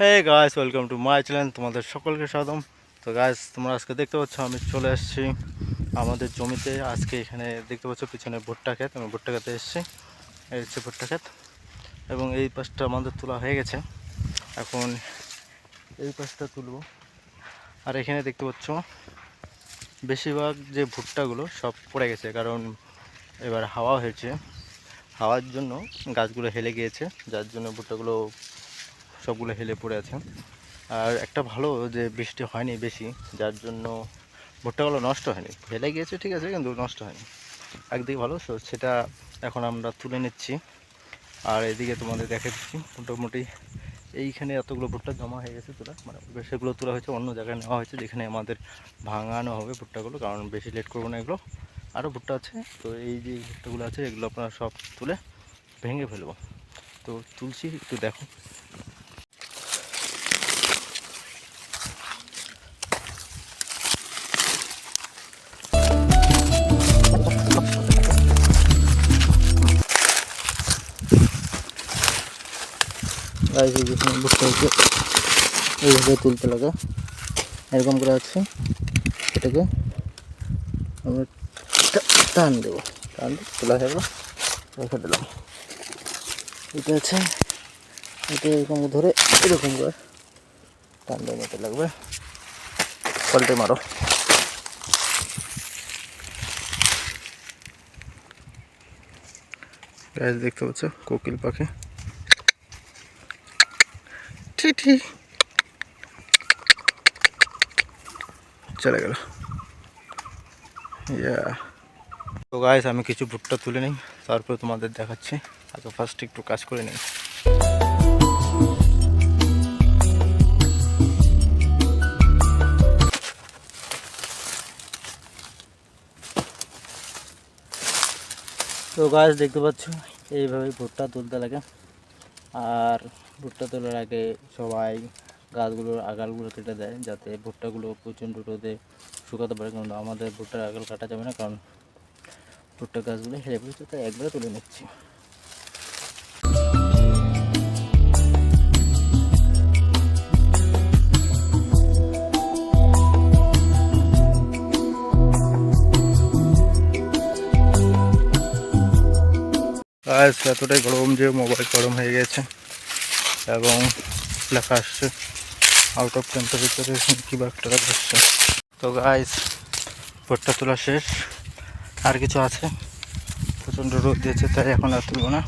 Hey guys, welcome to my channel. তোমাদের সকলকে স্বাগতম। তো গাইস, তোমরা আজকে দেখতে পাচ্ছ আমি চলে এসেছি আমাদের জমিতে। আজকে এখানে দেখতে পাচ্ছ পিছনে ভুট্টা ক্ষেত, আমি ভুট্টা খেতে এসেছি। এই হচ্ছে ভুট্টা ক্ষেত এবং এই পাশটা আমাদের তোলা হয়ে গেছে। এখন এই পাশটা তুলব। আর এখানে দেখতে পাচ্ছ বেশিরভাগ যে ভুট্টাগুলো সব পড়ে গেছে, কারণ এবার হাওয়া হয়েছে। হাওয়ার জন্য গাছগুলো হেলে গিয়েছে, যার জন্য ভুট্টাগুলো সবগুলো হেলে পড়ে আছে। আর একটা ভালো যে বৃষ্টি হয়নি বেশি, যার জন্য ভুট্টাগুলো নষ্ট হয়নি, ফেলে গিয়েছে ঠিক আছে, কিন্তু নষ্ট হয়নি। একদিকে ভালো, সেটা এখন আমরা তুলে নিচ্ছি। আর এদিকে তোমাদের দেখে দিচ্ছি মোটামুটি এইখানে এতগুলো ভুট্টা জমা হয়ে গেছে তোলা, মানে সেগুলো তোলা হয়েছে অন্য জায়গায় নেওয়া হয়েছে, যেখানে আমাদের ভাঙানো হবে ভুট্টাগুলো, কারণ বেশি লেট করবো না। এগুলো আরও ভুট্টা আছে, তো এই যে ভুট্টাগুলো আছে এগুলো আপনারা সব তুলে ভেঙে ফেলবো। তো তুলছি, একটু দেখো। ভুট্টাকে এইভাবে তুলতে লাগে, এরকম করে আছে। এটাকে আমরা টান দেবো, টান দিয়ে তোলা হয়ে গেল, রেখে দিলাম। এটা আছে, এটা এরকম ধরে এরকম করে টান দিয়ে নিতে লাগবে। পাল্টে মারো। গাছ দেখতে পাচ্ছ, কোকিল পাখি ঠিঠি চলে গেল। তো গাইস, আমি কিছু ভুট্টা তুলে নিই, তারপরে তোমাদের দেখাচ্ছি। আগে ফার্স্ট একটু কাজ করে নিই। তো গাছ দেখতে পাচ্ছ, এইভাবে ভুট্টা তুলতে লাগে। আর ভুট্টা তোলার আগে সবাই গাছগুলোর আগালগুলো কেটে দেয়, যাতে ভুট্টাগুলো প্রচণ্ড রোদে শুকাতে পারে। কারণ আমাদের ভুট্টার আগাল কাটা যাবে না, কারণ ভুট্টা গাছগুলো হেরে পড়েছে, তাই একবারে তুলে নিচ্ছি। গাছ এতটাই গরম যে মোবাইল গরম হয়ে গেছে এবং লেখা আসছে আউট অফ টেম্পারেচারে কিবা একটা আসছে। তো গাইস, ভুট্টা তোলা শেষ, আর কিছু আছে। প্রচণ্ড রোদ দিয়েছে, তাই এখন আর তুলব না,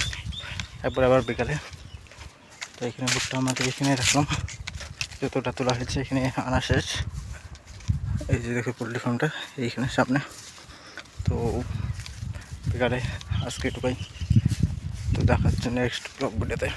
একবার আবার বিকালে। তো এখানে ভুট্টা আমাদের এখানে রাখলাম, যতটা তোলা হয়েছে এখানে আনা শেষ। এই যে দেখো পোলট্রি ফার্মটা এইখানে সামনে। তো বিকালে আজকে এটুকুই, তো দেখার জন্য নেক্সট ব্লগ ভিডিওতে।